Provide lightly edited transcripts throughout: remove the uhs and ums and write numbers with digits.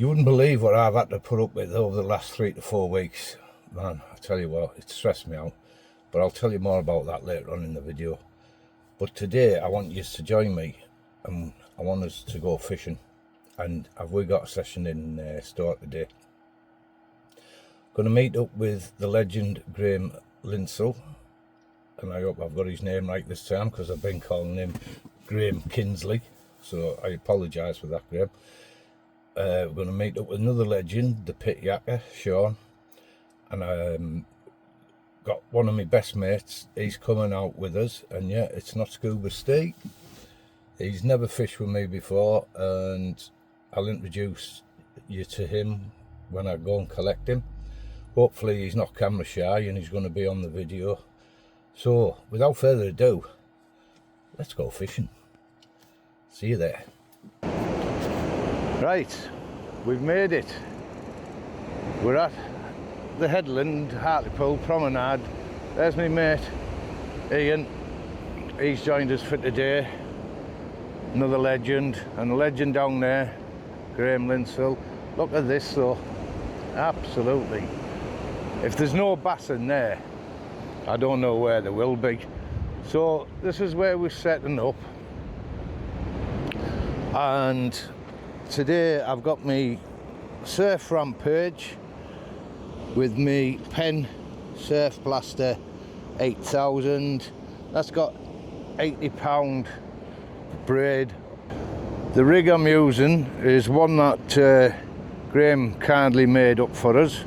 You wouldn't believe what I've had to put up with over the last 3 to 4 weeks. Man, I tell you what, it stressed me out. But I'll tell you more about that later on in the video. But today I want you to join me and I want us to go fishing. And we got a session in store today. Going to meet up with the legend Graham Linsell. And I hope I've got his name right this time, because I've been calling him Graham Kinsley. So I apologise for that, Graham. We're going to meet up with another legend, the pit yakker, Sean. And I got one of my best mates. He's coming out with us. And yeah, it's not Scuba Steve. He's never fished with me before. And I'll introduce you to him when I go and collect him. Hopefully he's not camera shy and he's going to be on the video. So, without further ado, let's go fishing. See you there. Right, we've made it. We're at the headland, Hartlepool Promenade. There's my mate, Ian. He's joined us for today. Another legend, and a legend down there, Graham Linsell. Look at this though, absolutely. If there's no bass in there, I don't know where there will be. So this is where we're setting up. And today I've got me Surf Rampage with me Penn Surf Blaster 8000. That's got 80-pound braid. The rig I'm using is one that Graham kindly made up for us.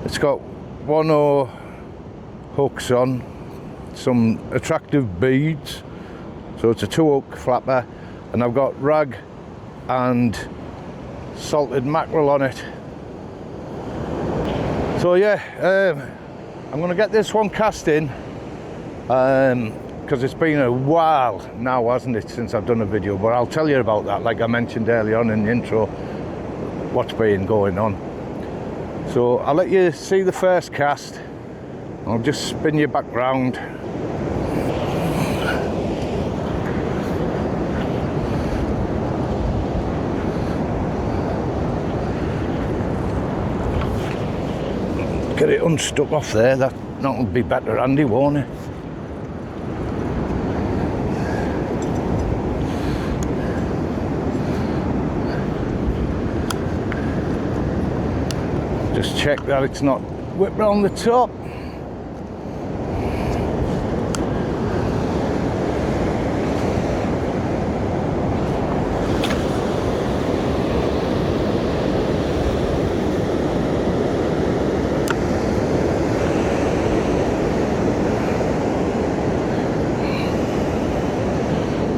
It's got 1/0 hooks on, some attractive beads, so it's a 2-hook flapper, and I've got rag and salted mackerel on it. So yeah, I'm going to get this one cast in, because it's been a while now, hasn't it, since I've done a video, but I'll tell you about that, like I mentioned earlier on in the intro, what's been going on. So I'll let you see the first cast. I'll just spin you back round. Get it unstuck off there, that'll be better handy, won't it? Just check that it's not whipped round the top.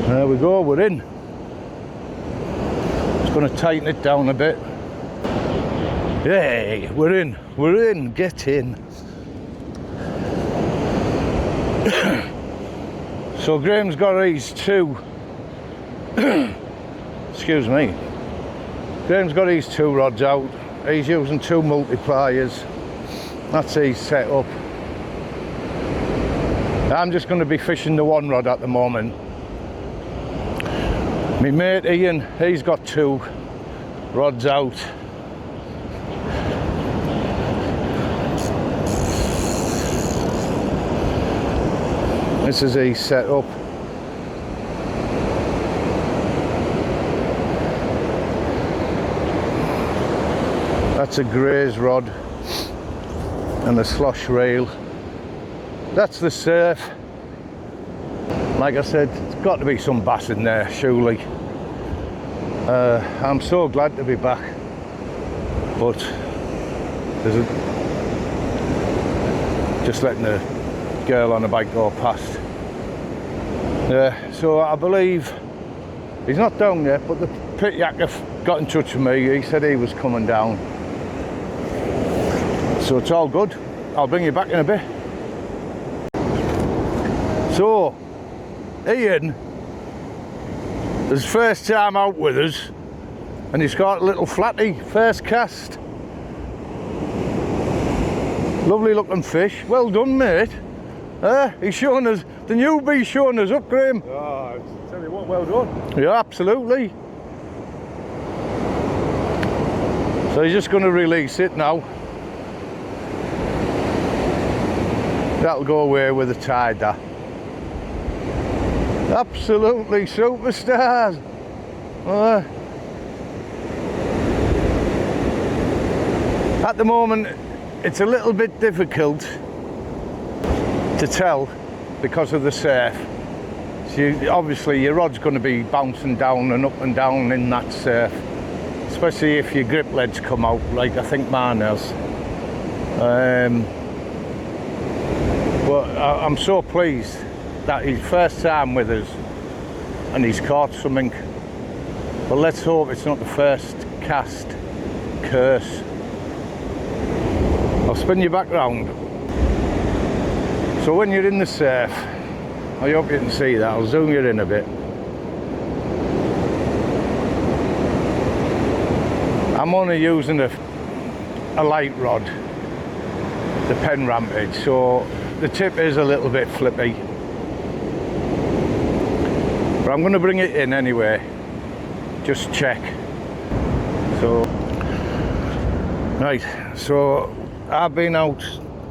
There we go, we're in. Just going to tighten it down a bit. Yay, we're in, get in. So Graham's got these two, excuse me, Graham's got these 2 rods out. He's using 2 multipliers. That's his setup. I'm just going to be fishing the 1 rod at the moment. My mate Ian, he's got 2 rods out. This is his setup. That's a graze rod and a slosh reel. That's the surf. Like I said, it's got to be some bass in there, surely. I'm so glad to be back, but there's just letting the girl on a bike go past. Yeah, so I believe he's not down yet, but the pit yakker got in touch with me. He said he was coming down, so it's all good. I'll bring you back in a bit. So Ian, his first time out with us, and he's got a little flatty, first cast. Lovely looking fish. Well done, mate. He's showing us, the newbie's showing us up, Graham. Oh, tell you what, well done. Yeah, absolutely. So he's just going to release it now. That'll go away with the tide, that. Absolutely superstars. At the moment, it's a little bit difficult to tell because of the surf. So obviously your rod's going to be bouncing down and up and down in that surf, especially if your grip leads come out, like I think mine has. But I'm so pleased that he's first time with us and he's caught something. But let's hope it's not the first cast curse. I'll spin you back round. So when you're in the surf, I hope you can see that, I'll zoom you in a bit. I'm only using a light rod, the Pen Rampage, so the tip is a little bit flippy. But I'm going to bring it in anyway, just check. So, right, so I've been out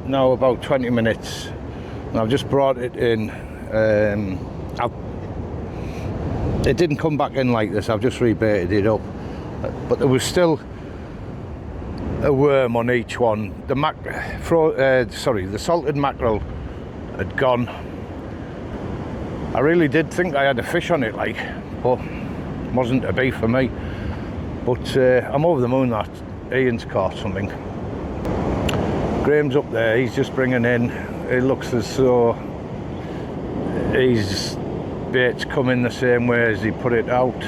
now about 20 minutes and I've just brought it in. It didn't come back in like this, I've just rebaited it up, but there was still a worm on each one. The salted mackerel had gone. I really did think I had a fish on it, like, but it wasn't to be for me. But I'm over the moon that Ian's caught something. Graham's up there, he's just bringing in, it looks as though his bait's coming the same way as he put it out.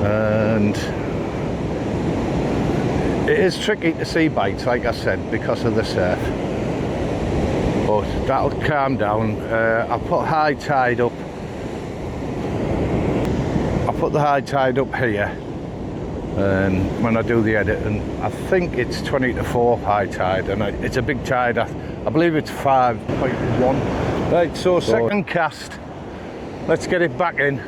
And it is tricky to see bites, like I said, because of the surf. But that'll calm down. I'll put high tide up. I'll put the high tide up here when I do the edit, and I think it's 20 to 4 high tide, and it's a big tide. I believe it's 5.1. Right, so second cast. Let's get it back in.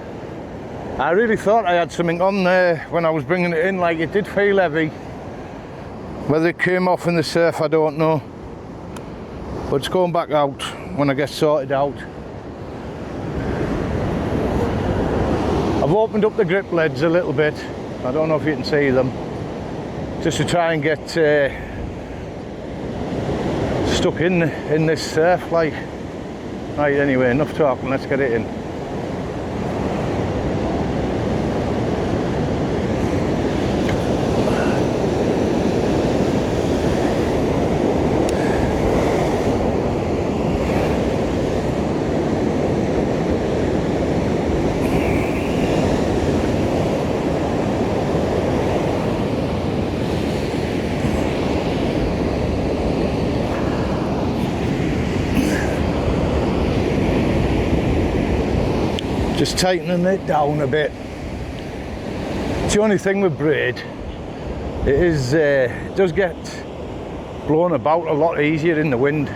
I really thought I had something on there when I was bringing it in, like it did feel heavy. Whether it came off in the surf, I don't know. But it's going back out when I get sorted out. I've opened up the grip leads a little bit. I don't know if you can see them. Just to try and get stuck in this surf, like. Right, anyway, enough talking, let's get it in. Just tightening it down a bit. It's the only thing with braid, it does get blown about a lot easier in the wind.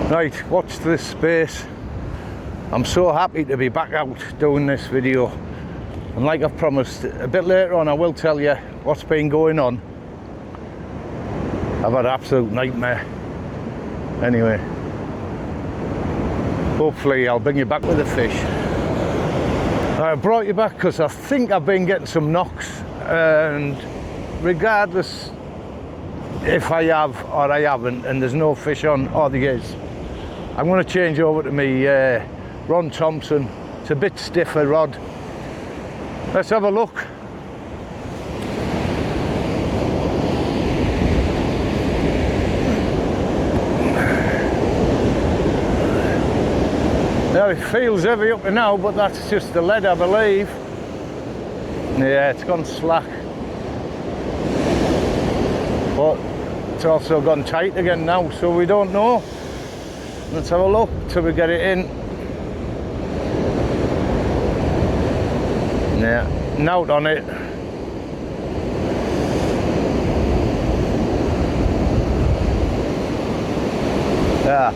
Right, watch this space. I'm so happy to be back out doing this video, and like I've promised, a bit later on I will tell you what's been going on. I've had an absolute nightmare. Anyway, hopefully I'll bring you back with a fish. I brought you back because I think I've been getting some knocks, and regardless if I have or I haven't and there's no fish on, or there is, I'm going to change over to me Ron Thompson. It's a bit stiffer rod. Let's have a look. Now it feels heavy up to now, but that's just the lead, I believe. Yeah, it's gone slack. But it's also gone tight again now, so we don't know. Let's have a look till we get it in. Yeah, note on it. Yeah.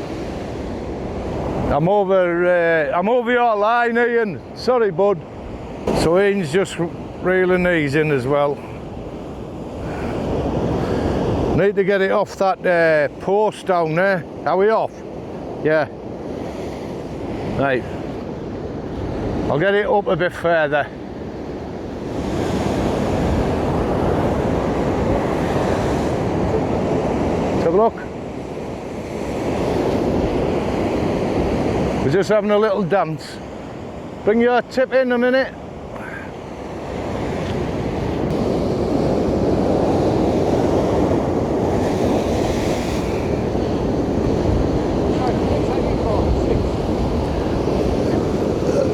I'm over your line, Ian. Sorry, bud. So Ian's just reeling these in as well. Need to get it off that post down there. Are we off? Yeah. Right. I'll get it up a bit further. Let's have a look. We're just having a little dance. Bring your tip in a minute.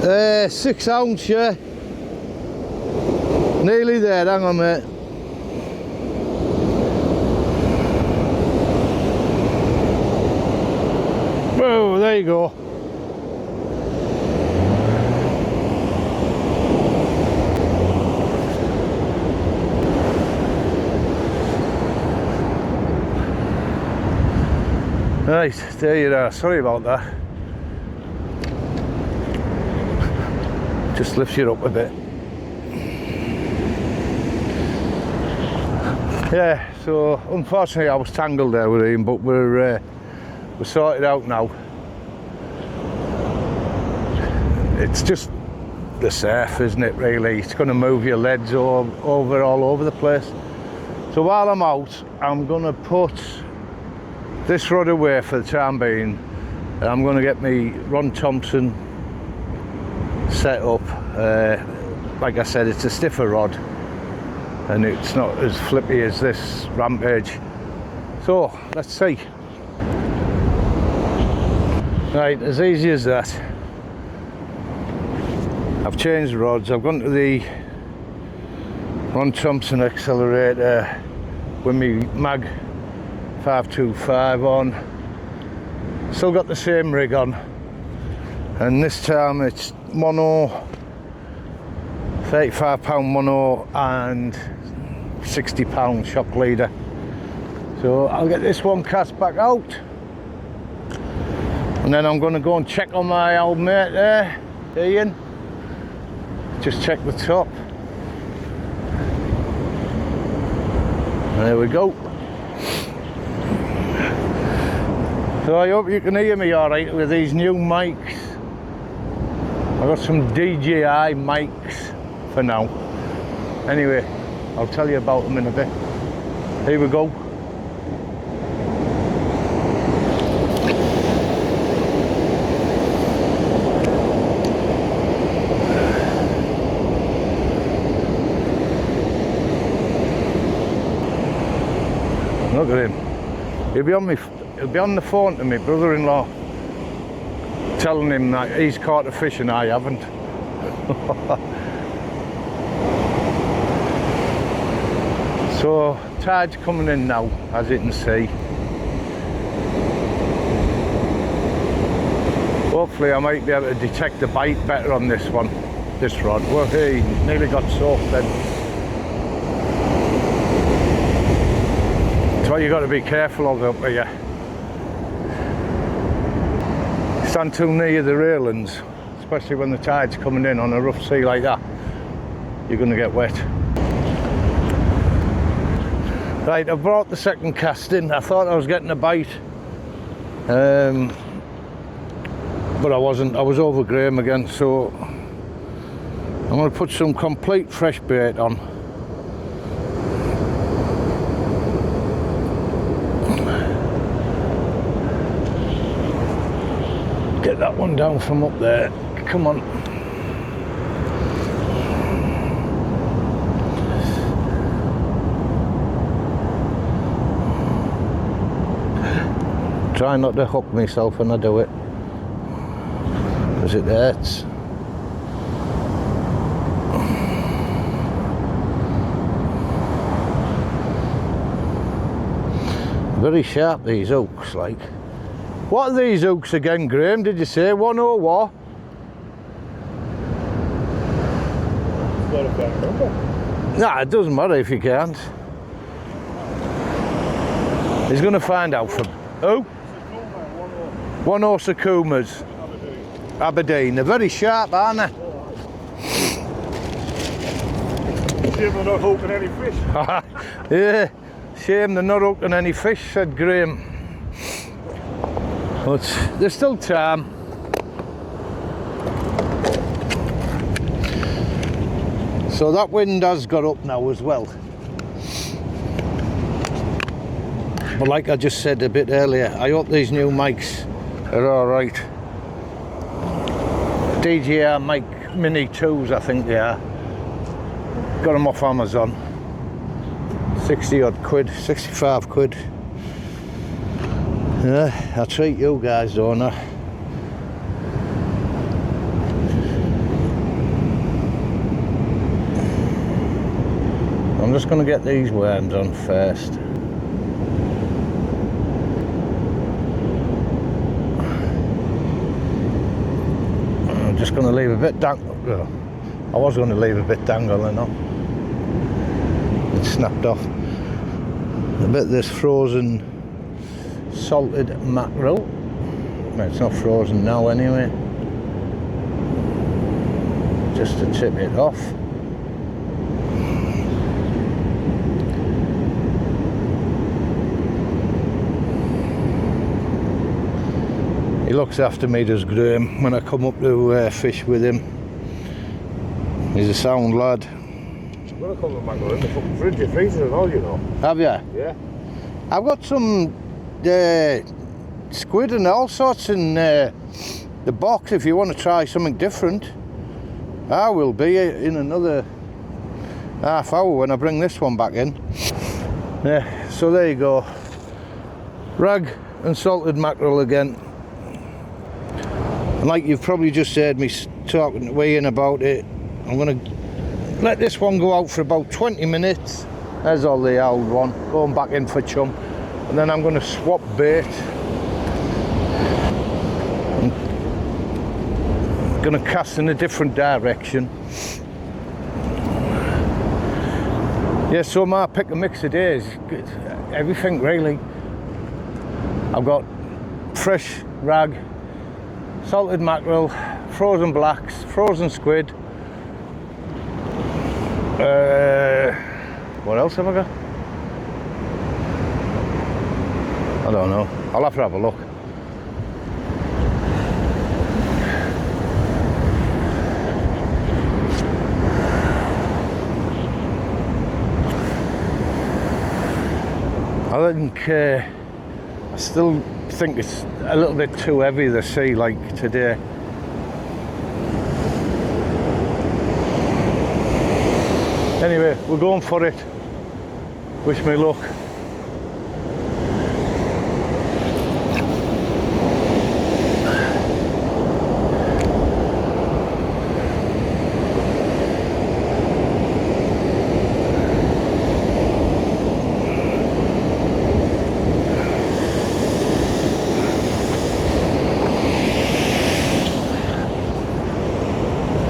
Uh, 6 ounce, yeah. Nearly there, hang on mate. Oh, there you go. Right, there you are. Sorry about that. Just lifts you up a bit. Yeah, so unfortunately I was tangled there with him, but we're sorted out now. It's just the surf, isn't it, really? It's going to move your leads all over the place. So while I'm out, I'm going to put this rod away for the time being. I'm going to get me Ron Thompson set up. Like I said, it's a stiffer rod and it's not as flippy as this Rampage. So let's see. Right, as easy as that. I've changed the rods. I've gone to the Ron Thompson accelerator with me mag 525 on. Still got the same rig on, and this time it's mono, 35 £, mono and 60 £, shock leader. So I'll get this one cast back out, and then I'm going to go and check on my old mate there, Ian. Just check the top. There we go. So I hope you can hear me alright with these new mics. I've got some DJI mics for now. Anyway, I'll tell you about them in a bit. Here we go. Look at him. He'll be on the phone to my brother-in-law, telling him that he's caught a fish and I haven't. So tide's coming in now, as you can see. Hopefully I might be able to detect the bite better on this one, this rod. Well, he nearly got soaked then. That's what you got to be careful of up here. Stand too near the railings, especially when the tide's coming in on a rough sea like that, you're going to get wet. Right, I brought the second cast in. I thought I was getting a bite, but I wasn't. I was over Graham again, so I'm going to put some complete fresh bait on. Get that one down from up there. Come on. Try not to hook myself when I do it, because it hurts. Very sharp, these hooks, like. What are these hooks again, Graham? Did you say 1 or what? Nah, it doesn't matter if you can't. He's going to find out from who? 1 or Sakumas. Aberdeen. They're very sharp, aren't they? Shame they're not hooking any fish. Yeah, shame they're not hooking any fish, said Graham. But there's still time. So that wind has got up now as well. But like I just said a bit earlier, I hope these new mics are alright. DJI mic Mini 2s, I think they are. Got them off Amazon. 60 odd quid, 65 quid. Yeah, I treat you guys, don't I? I'm just going to get these worms on first. I'm just going to leave a bit dangle. I was going to leave a bit dangling on. It snapped off. A bit of this frozen salted mackerel. Well, it's not frozen now anyway. Just to tip it off. He looks after me, does Graham, when I come up to fish with him. He's a sound lad. I'm going to come with mackerel in the fucking fridge, your freezer and all, you know. Have you? Yeah. I've got some squid and all sorts in the box if you want to try something different. I will be in another half hour when I bring this one back in. Yeah, so there you go. Rag and salted mackerel again. And like you've probably just heard me talking to Ian about it, I'm going to let this one go out for about 20 minutes. There's all the old one, going back in for chum. And then I'm going to swap bait. I'm going to cast in a different direction. Yeah, so my pick and mix today is everything really. I've got fresh rag, salted mackerel, frozen blacks, frozen squid. What else have I got? I don't know. I'll have to have a look. I think I still think it's a little bit too heavy, the sea, like today. Anyway, we're going for it. Wish me luck.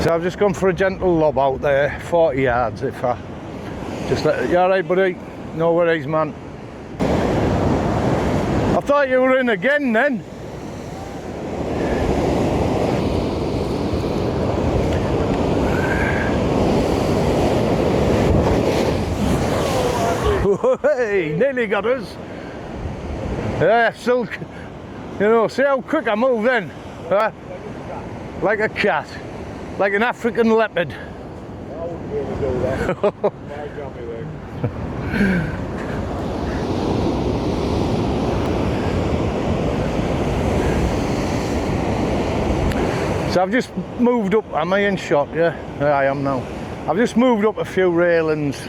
So I've just gone for a gentle lob out there, 40 yards if I just let it. You alright, buddy? No worries, man. I thought you were in again then. Hey, nearly got us. Yeah, still, you know, see how quick I move then? Like a cat. Like an African leopard. I wouldn't be able to do that. My jammy leg. So I've just moved up. Am I in shot? Yeah, I am now. I've just moved up a few railings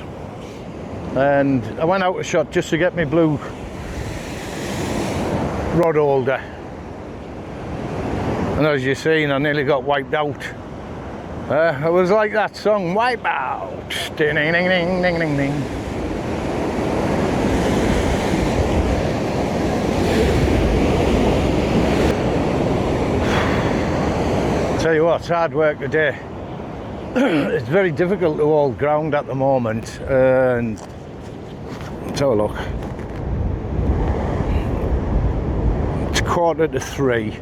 and I went out of shot just to get my blue rod holder. And as you've seen, I nearly got wiped out. It was like that song, Wipe Out. Ding, ding, ding, ding, ding, ding, ding. Tell you what, it's hard work today. It's very difficult to hold ground at the moment. And let's have a look. It's 2:45.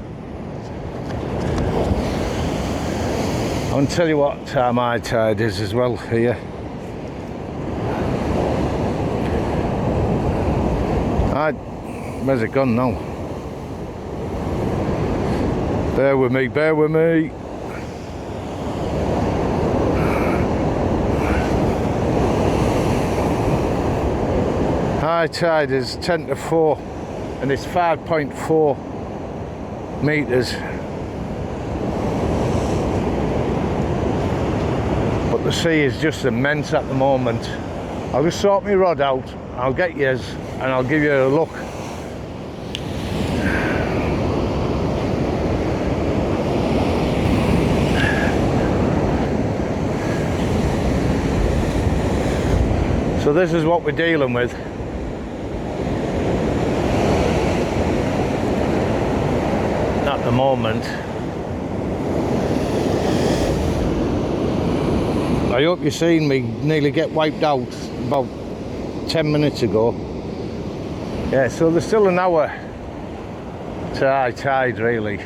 I'll tell you what time high tide is as well here. Where's it gone now? Bear with me, bear with me. High tide is 10 to 4 and it's 5.4 metres. But the sea is just immense at the moment. I'll just sort my rod out, I'll get yours and I'll give you a look. So this is what we're dealing with. At the moment. I hope you've seen me nearly get wiped out about 10 minutes ago. Yeah, so there's still an hour to high tide really.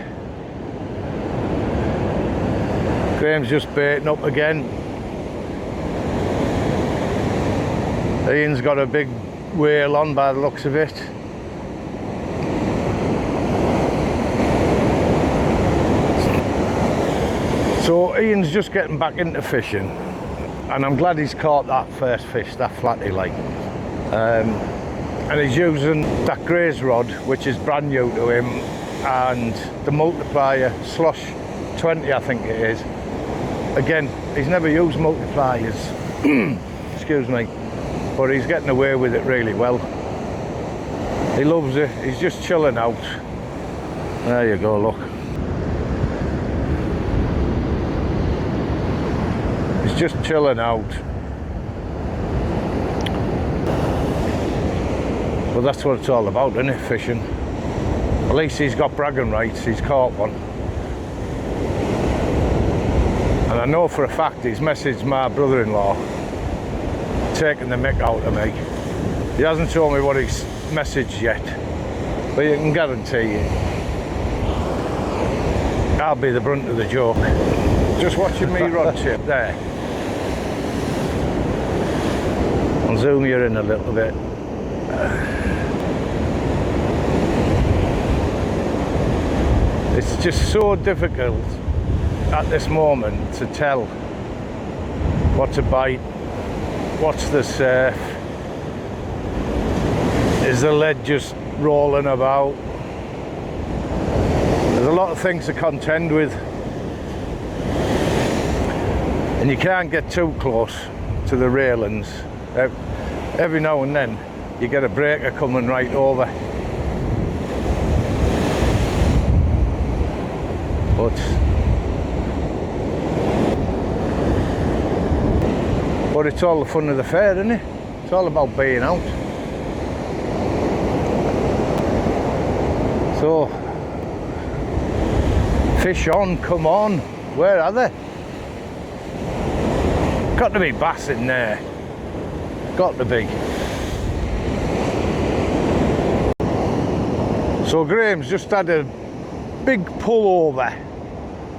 Graham's just baiting up again. Ian's got a big whale on by the looks of it. So Ian's just getting back into fishing and I'm glad he's caught that first fish, that flatty like. And he's using that graze rod which is brand new to him and the multiplier slush 20 I think it is. Again, he's never used multipliers, excuse me, but he's getting away with it really well. He loves it, he's just chilling out. There you go, look. He's just chilling out. Well, that's what it's all about, isn't it, fishing? At least he's got bragging rights, he's caught one. And I know for a fact he's messaged my brother-in-law, taking the mick out of me. He hasn't told me what he's messaged yet, but you can guarantee you, I'll be the brunt of the joke. Just watching me rod chip there. I'll zoom you in a little bit. It's just so difficult at this moment to tell what to bite, what's the surf, is the lead just rolling about. There's a lot of things to contend with and you can't get too close to the railings. Every now and then you get a breaker coming right over. But it's all the fun of the fair, isn't it? It's all about being out. So, fish on, come on. Where are they? Got to be bass in there. Got to be. So Graham's just had a big pull over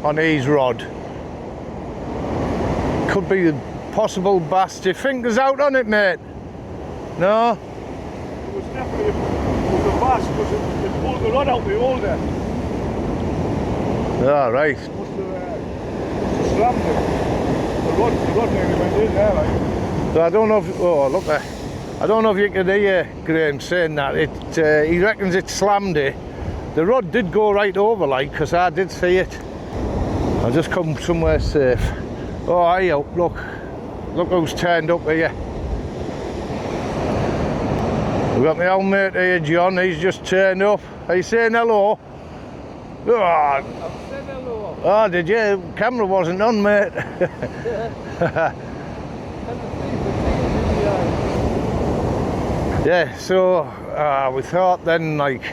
on his rod. Could be a possible bass. Do you think there's out on it, mate? No? It was definitely a bass because it pulled the rod out the holder. Ah, right. Must have slammed it. The rod nearly went in there, like. So I don't know if, oh look there. I don't know if you can hear Graham saying that. He reckons it slammed it. The rod did go right over like, because I did see it. I'll just come somewhere safe. Oh, hey, look. Look who's turned up here. We've got my old mate here, John. He's just turned up. Are you saying hello? Oh. I've said hello. Oh, did you? Camera wasn't on, mate. Yeah, so we thought then, like,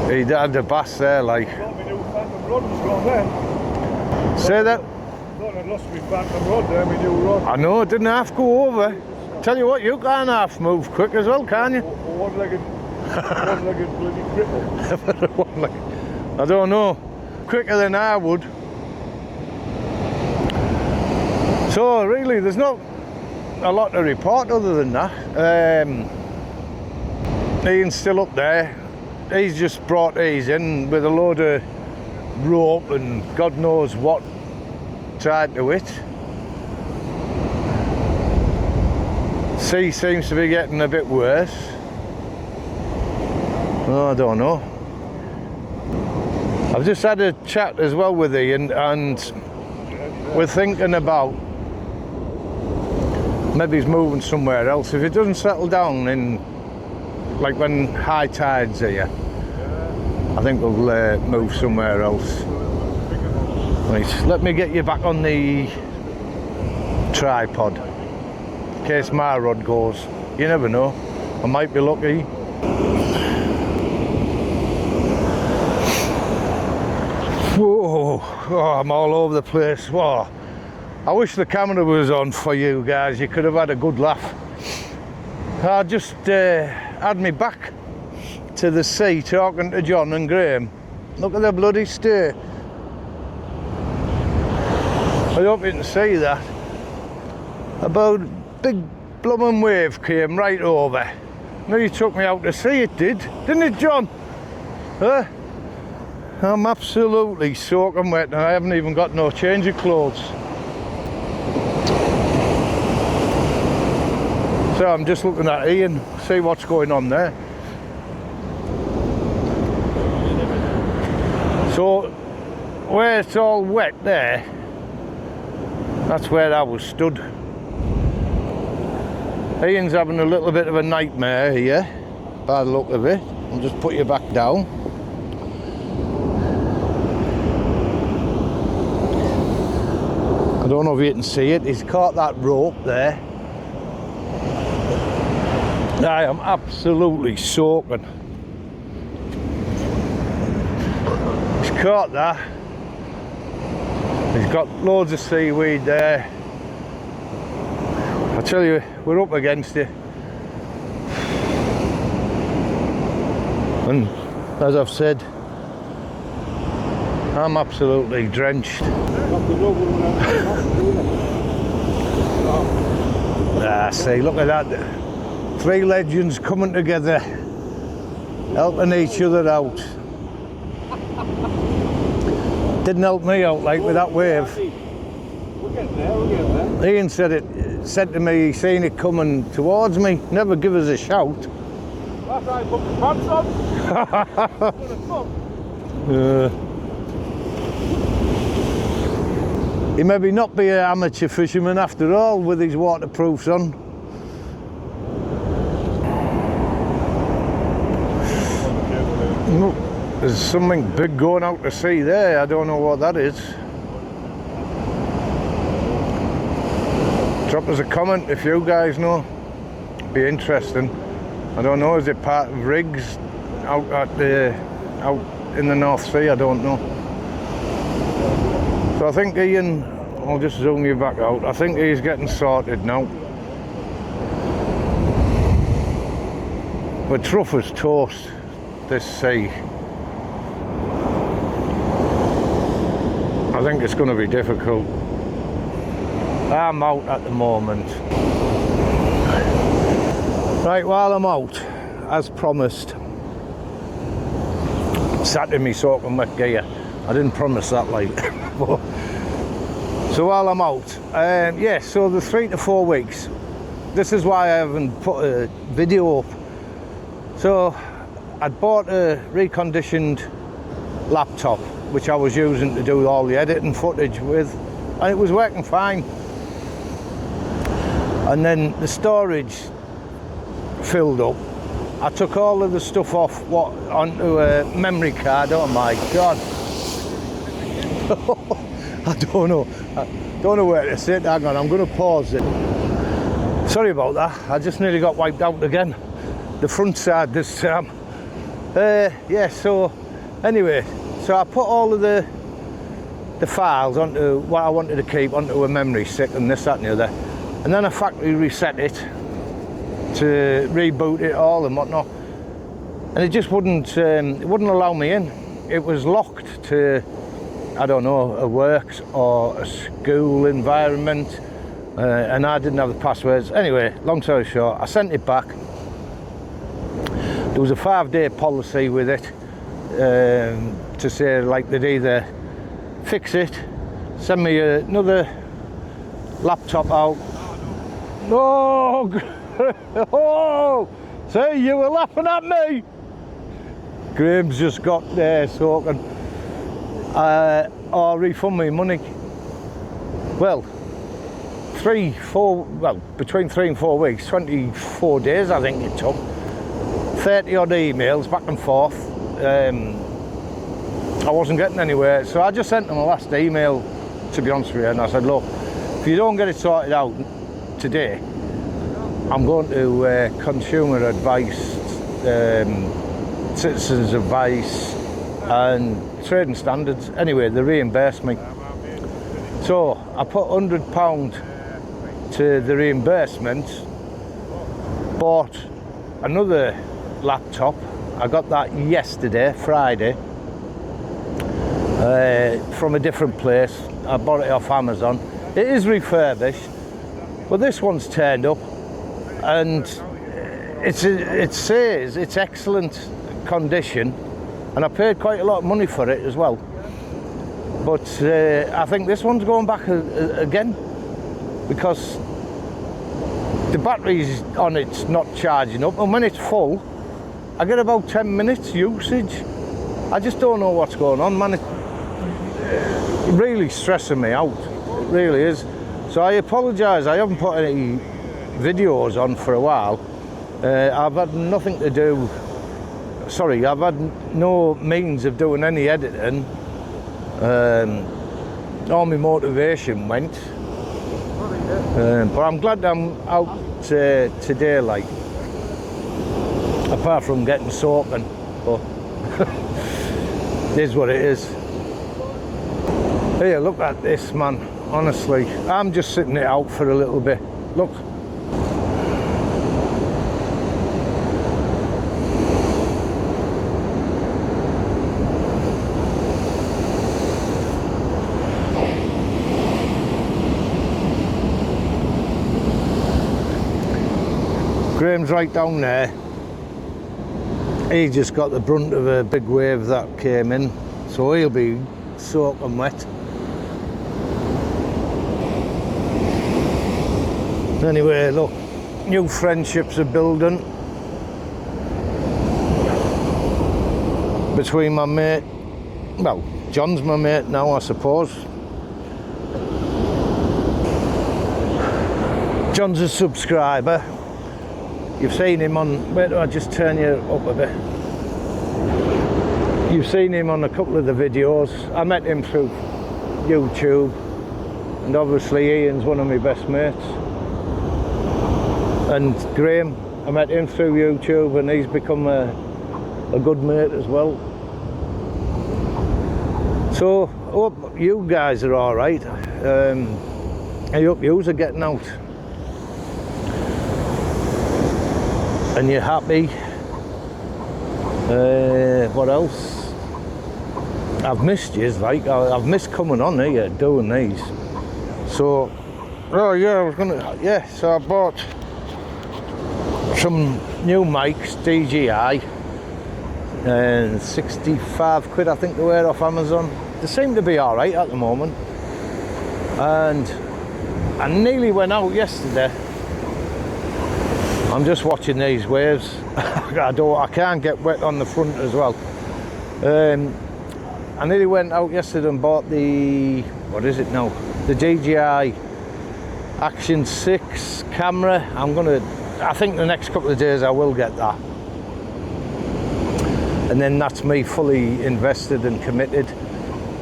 he'd had the bass there, like. I thought my new phantom rod was gone then. Say that? I thought I'd lost my phantom rod there, my new rod. I know, it didn't half go over. Tell you what, you can't half move quick as well, can you? One-legged bloody cripple. I don't know. Quicker than I would. So really there's not a lot to report other than that. Ian's still up there. He's just brought these in with a load of rope and God knows what tied to it. Sea seems to be getting a bit worse. Oh, I don't know. I've just had a chat as well with Ian, and we're thinking about maybe he's moving somewhere else. If it doesn't settle down in, like when high tide's here, I think we'll move somewhere else. Right, let me get you back on the tripod in case my rod goes. You never know, I might be lucky. Whoa, oh, I'm all over the place. Whoa. I wish the camera was on for you guys. You could have had a good laugh. I just had me back to the sea talking to John and Graham. Look at the bloody stay. I hope you can see that. About big blooming wave came right over. Nearly took me out to sea, it did. Didn't it, John? Huh? I'm absolutely soaking wet and I haven't even got no change of clothes. So I'm just looking at Ian, see what's going on there. So where it's all wet there, that's where I was stood. Ian's having a little bit of a nightmare here, by the look of it. I'll just put you back down. I don't know if you can see it, he's caught that rope there. I am absolutely soaking. He's caught that. He's got loads of seaweed there. I tell you, we're up against it. And as I've said, I'm absolutely drenched. Ah, see, look at that. Three legends coming together, helping each other out. Didn't help me out like with that wave. We're getting there. Ian said to me, he seen it coming towards me. Never give us a shout. That's right, put the pants on. He maybe not be an amateur fisherman after all with his waterproofs on. Look, there's something big going out to sea there. I don't know what that is. Drop us a comment if you guys know. Be interesting. I don't know, is it part of rigs out in the North Sea? I don't know. So I think Ian, I'll just zoom you back out. I think he's getting sorted now. We're tough as toast, this sea. I think it's going to be difficult. I'm out at the moment. Right, while I'm out, as promised, sat in me soaking wet gear. I didn't promise that, like. So while I'm out, yeah, so the 3 to 4 weeks, this is why I haven't put a video up. So I'd bought a reconditioned laptop, which I was using to do all the editing footage with, and it was working fine. And then the storage filled up. I took all of the stuff off onto a memory card. Oh my God. I don't know where to sit. Hang on, I'm going to pause it. Sorry about that. I just nearly got wiped out again. The front side this time. Yeah, so anyway, so I put all of the files onto what I wanted to keep onto a memory stick and this, that and the other. And then I factory reset it to reboot it all and whatnot. And it just wouldn't allow me in. It was locked to, I don't know, a works or a school environment. and I didn't have the passwords. Anyway, long story short, I sent it back. There was a 5-day policy with it, to say like they'd either fix it, send me another laptop out. Oh, oh, see, you were laughing at me. Graham's just got there soaking. Or refund me money. Well, between 3 and 4 weeks, 24 days I think it took. 30 odd emails back and forth. I wasn't getting anywhere, so I just sent them a last email, to be honest with you, and I said, look, if you don't get it sorted out today, I'm going to consumer advice, citizens advice and trading standards. Anyway, they reimbursed me. So I put £100 to the reimbursement, bought another laptop. I got that yesterday, Friday, from a different place. I bought it off Amazon. It is refurbished, but this one's turned up, and it says it's excellent condition, and I paid quite a lot of money for it as well. But I think this one's going back again, because the batteries on it's not charging up, and when it's full I get about 10 minutes usage. I just don't know what's going on, man. It's really stressing me out, it really is. So I apologise, I haven't put any videos on for a while. I've had nothing to do, sorry, I've had no means of doing any editing. All my motivation went, but I'm glad I'm out today, like, apart from getting soaking, but it is what it is. Here, look at this, man, honestly, I'm just sitting it out for a little bit. Look. Graham's right down there. He just got the brunt of a big wave that came in, so he'll be soaking wet. Anyway, look, new friendships are building between my mate, well, John's my mate now, I suppose. John's a subscriber. You've seen him on, wait, I just turn you up a bit. You've seen him on a couple of the videos. I met him through YouTube, and obviously Ian's one of my best mates. And Graham, I met him through YouTube, and he's become a good mate as well. So I hope you guys are all right. I hope yous are getting out and you're happy. What else? I've missed yous, like, I've missed coming on here doing these. So, oh yeah, I was gonna, yeah, so I bought some new mics, DJI, and 65 quid I think they were off Amazon. They seem to be alright at the moment. And I nearly went out yesterday. I'm just watching these waves. I can't get wet on the front as well. I nearly went out yesterday and bought the, what is it now? The DJI Action 6 camera. I think the next couple of days I will get that. And then that's me fully invested and committed.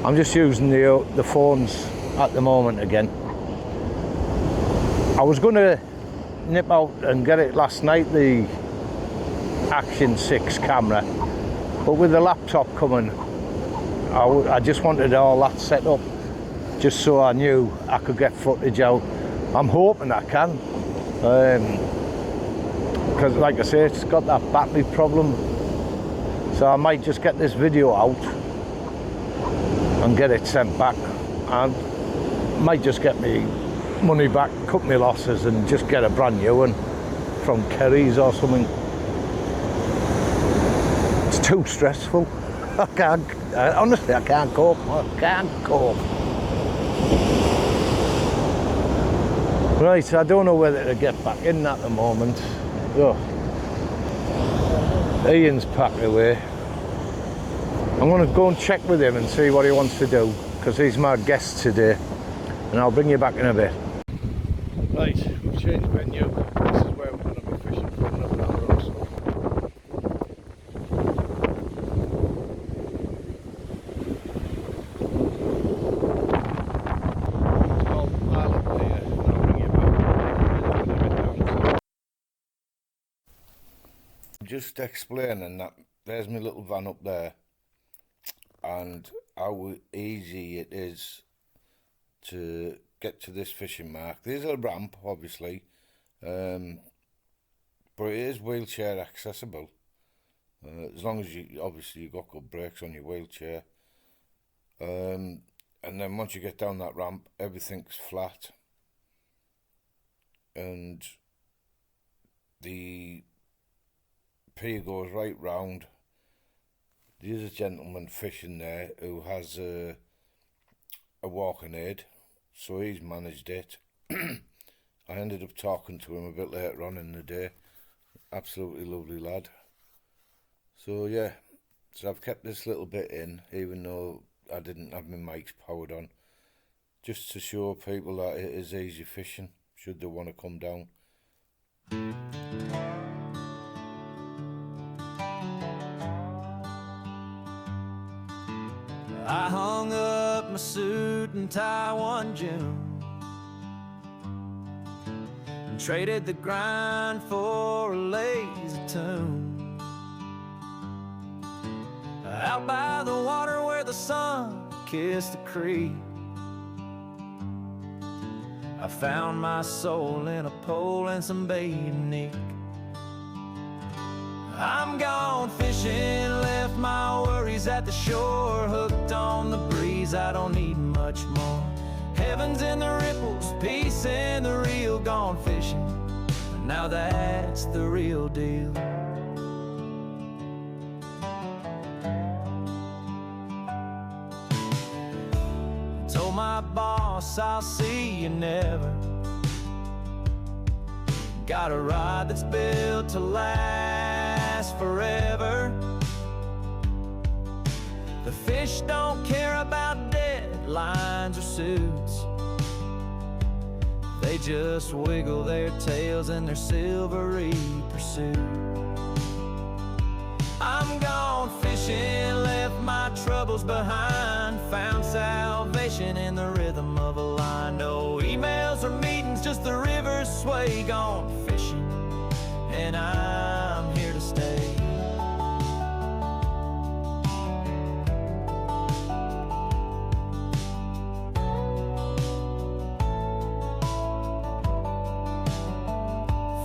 I'm just using the phones at the moment again. I was going to nip out and get it last night, the Action 6 camera, but with the laptop coming, I just wanted all that set up just so I knew I could get footage out. I'm hoping I can, because like I say, it's got that battery problem, so I might just get this video out and get it sent back. I might just get me money back, cut my losses and just get a brand new one from Kerry's or something. It's too stressful. Honestly, I can't cope. I can't cope. Right, I don't know whether to get back in at the moment. Oh. Ian's packed away. I'm going to go and check with him and see what he wants to do, because he's my guest today, and I'll bring you back in a bit. Right, we've changed venue. This is where we're going to be fishing for another hour or so. It's called Hartlepool here, and I'll bring you back in a bit down. Just explaining that there's my little van up there, and how easy it is to get to this fishing mark. There's a ramp, obviously, but it is wheelchair accessible, as long as you got good brakes on your wheelchair. And then once you get down that ramp, everything's flat, and the pier goes right round. There's a gentleman fishing there who has a walking aid, so he's managed it. I ended up talking to him a bit later on in the day. Absolutely lovely lad. So yeah, so I've kept this little bit in, even though I didn't have my mics powered on, just to show people that it is easy fishing, should they want to come down. I hung up my suit and tie one June and traded the grind for a lazy tune. Out by the water where the sun kissed the creek, I found my soul in a pole and some bait and neat. I'm gone fishing, left my worries at the shore, hooked on the breeze, I don't need much more. Heaven's in the ripples, peace in the real, gone fishing, now that's the real deal. Told my boss I'll see you never. Got a rod that's built to last forever. The fish don't care about deadlines or suits, they just wiggle their tails in their silvery pursuit. I'm gone fishing, left my troubles behind, found salvation in the rhythm of a line. No emails or meetings, just the river's sway. Gone fishing, and I'm here to stay.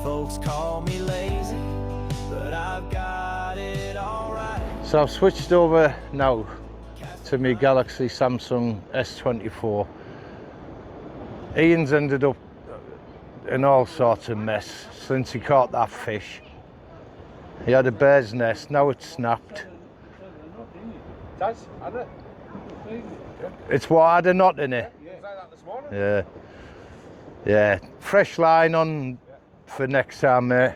Folks call me lazy, but I've got it all right. So I've switched over now to my Galaxy Samsung S24. Ian's ended up in all sorts of mess since he caught that fish. He had a bird's nest, now it's snapped. It's what had a knot in it. Yeah. Yeah. Fresh line on for next time, mate.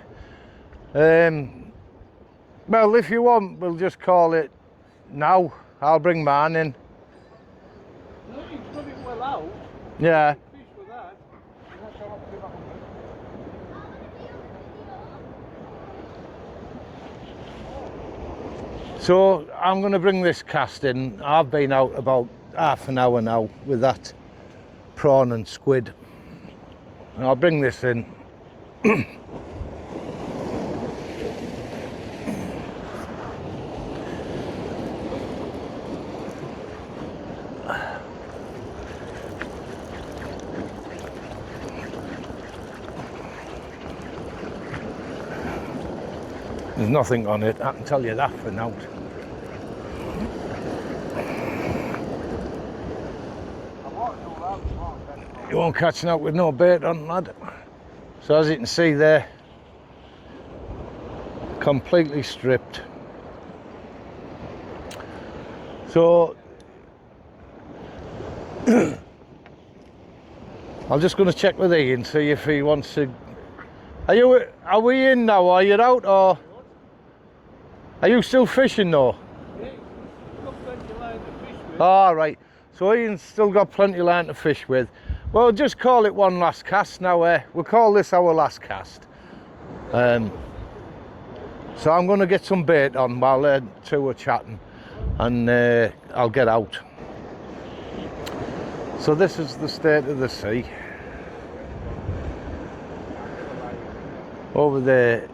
Well, if you want, we'll just call it now. I'll bring mine in. No, you put it well out. Yeah. Fish with that. So I'm going to bring this cast in. I've been out about half an hour now with that prawn and squid. And I'll bring this in. There's nothing on it, I can tell you that for now. I want to do You won't catch out with no bait on, lad. So as you can see there, completely stripped. So I'm just going to check with Ian, see if he wants to. Are we in now? Are you out, or are you still fishing though? Yeah, you've got plenty of line to fish with. All right. So Ian's still got plenty of line to fish with. Well, just call it one last cast now. We'll call this our last cast. So I'm going to get some bait on while two are chatting, and I'll get out. So this is the state of the sea. Over there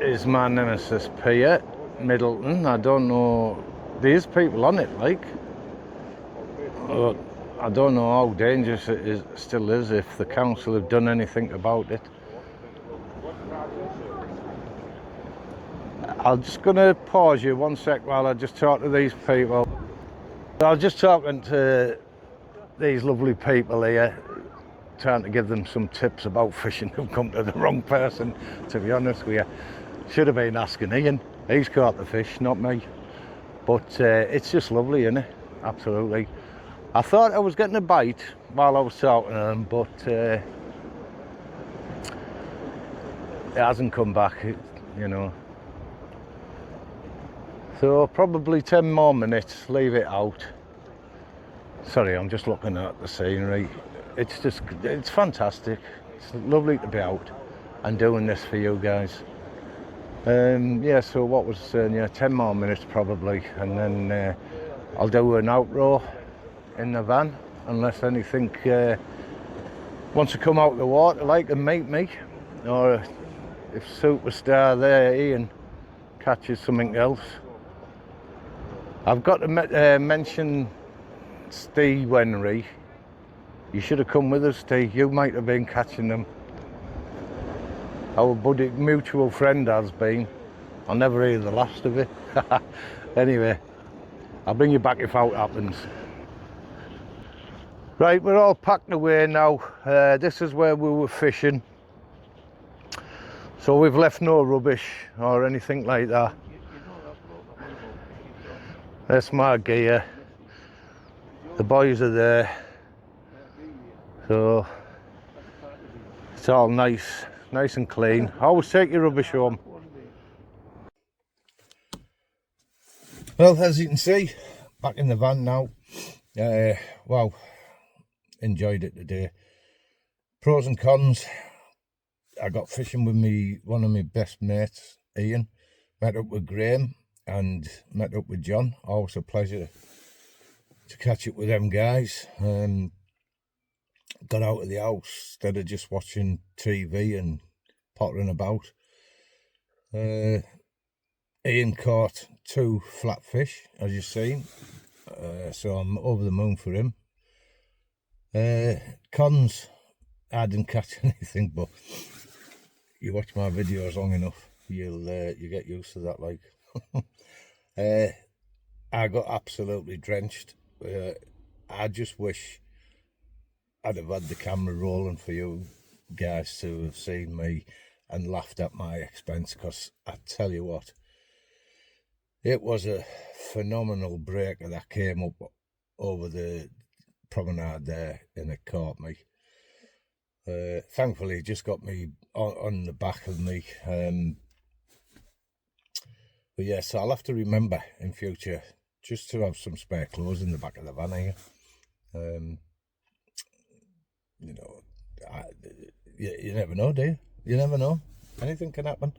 is my nemesis pier, Middleton. I don't know, there's people on it, like. But I don't know how dangerous it still is, if the council have done anything about it. I'm just going to pause you 1 sec while I just talk to these people. I was just talking to these lovely people here, trying to give them some tips about fishing. I've come to the wrong person, to be honest with you. Should have been asking Ian. He's caught the fish, not me. But it's just lovely, isn't it? Absolutely. I thought I was getting a bite while I was talking to them, but it hasn't come back, you know. So probably 10 more minutes, leave it out. Sorry, I'm just looking at the scenery. It's fantastic. It's lovely to be out and doing this for you guys. Yeah, so what was I saying? Yeah, 10 more minutes probably, and then I'll do an outrow in the van, unless anything wants to come out of the water like and meet me, or if superstar there Ian catches something else. I've got to mention Steve Wenry. You should have come with us, Steve. You might have been catching them. Our buddy, mutual friend, has been. I'll never hear the last of it. Anyway, I'll bring you back if out happens. Right, we're all packed away now. This is where we were fishing. So we've left no rubbish or anything like that. That's my gear. The boys are there. So it's all nice and clean. Always take your rubbish home. Well, as you can see, back in the van now. Wow, enjoyed it today. Pros and cons. I got fishing with one of my best mates, Ian. Met up with Graham and met up with John. Always a pleasure to catch up with them guys. Got out of the house instead of just watching TV and pottering about. Ian caught 2 flatfish, as you've seen, so I'm over the moon for him. Cons, I didn't catch anything, but you watch my videos long enough, you get used to that. Like, I got absolutely drenched. I just wish I'd have had the camera rolling for you guys to have seen me and laughed at my expense, because I tell you what, it was a phenomenal breaker that came up over the promenade there, and it caught me. Thankfully, it just got me on the back of me. But yes, I'll have to remember in future just to have some spare clothes in the back of the van here. You know, you never know, do you? You never know. Anything can happen.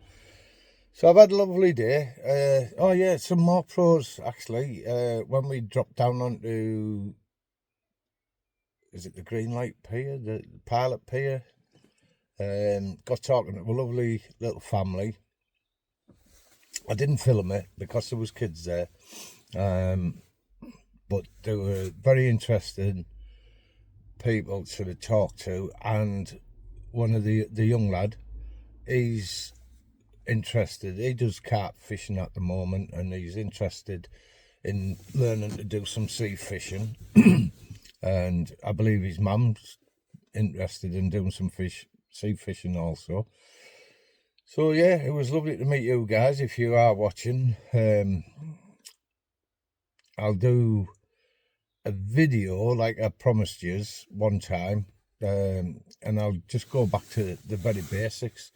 So I've had a lovely day. Oh yeah, some more pros actually. When we dropped down onto, is it the Green Light Pier, the Pilot Pier? Got talking to a lovely little family. I didn't film it because there was kids there, but they were very interesting people to talk to, and one of the young lad, he's interested. He does carp fishing at the moment, and he's interested in learning to do some sea fishing. and I believe his mum's interested in doing some sea fishing also. So yeah, it was lovely to meet you guys. If you are watching, I'll do a video like I promised you one time, and I'll just go back to the very basics,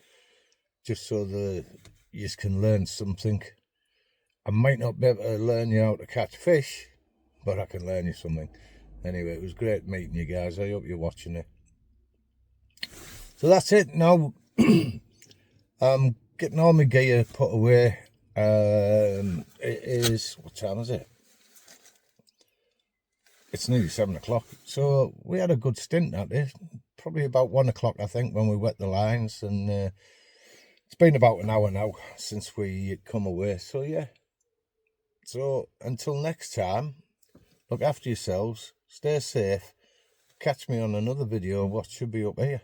just so that you can learn something. I might not be able to learn you how to catch fish, but I can learn you something. Anyway, it was great meeting you guys. I hope you're watching it. So that's it now. I'm getting all my gear put away. It is, what time is it? It's nearly 7 o'clock. So we had a good stint at it. Probably about 1 o'clock, I think, when we wet the lines. And it's been about an hour now since we come away. So yeah. So until next time, look after yourselves. Stay safe. Catch me on another video of what should be up here.